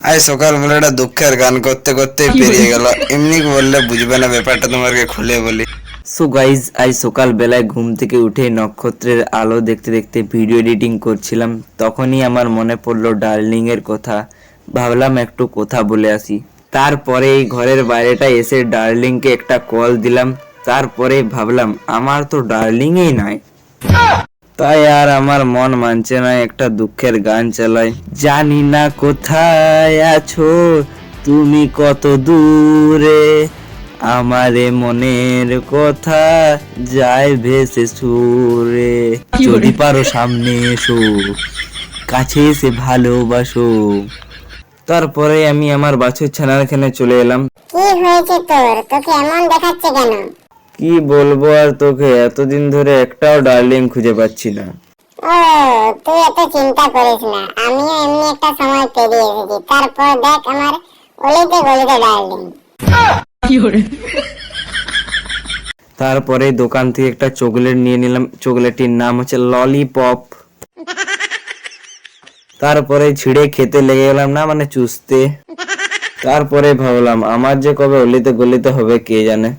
আজ সকালবেলা একটা দুঃখের গান করতে করতে পেরিয়ে গেল। এমনি বললে বুঝবে না ব্যাপারটা, তোমাকে খুলে বলি। সো গাইজ, আজ সকাল বেলায় ঘুম থেকে উঠে নক্ষত্রের আলো দেখতে দেখতে ভিডিও এডিটিং করছিলাম। তখনই আমার মনে পড়লো ডার্লিং এর কথা। ভাবলাম একটু কথা বলে আসি। তারপরে এই ঘরের বাইরেটা এসে ডার্লিংকে একটা কল দিলাম। তারপরে ভাবলাম আমার তো ডার্লিংই নাই, তাই আর আমার মন মানছে না, একটা দুঃখের গান চালাই। জানি না কোথায় আছো তুমি, কত দূরে, আমারে মনের কথা যায় ভেসে সুরে। যদি পারো সামনে এসো, কাছে এসে ভালোবাসো। তারপরে আমি আমার বাছুর ছানাখানে চলে এলাম। কি হয়েছে তোর? তোকে এমন দেখাচ্ছে কেন? কি বলবো আর তোকে, এতদিন ধরে একটাও ডার্লিং খুঁজে পাচ্ছি না। ও, তুই এত চিন্তা করিস না, আমিও এমনি একটা সময় পেরিয়ে এসেছি। তারপর দেখ আমার অলিতে গলিতে ডার্লিং। তারপরে দোকান থেকে একটা চকলেট নিয়ে নিলাম। চকলেটটির নাম হচ্ছে ললিপপ। তারপরে ছিঁড়ে খেতে লেগে গেলাম, না মানে চুষতে। তারপরে ভাবলাম আমার যে কবে অলিতে গলিতে হবে কে জানে।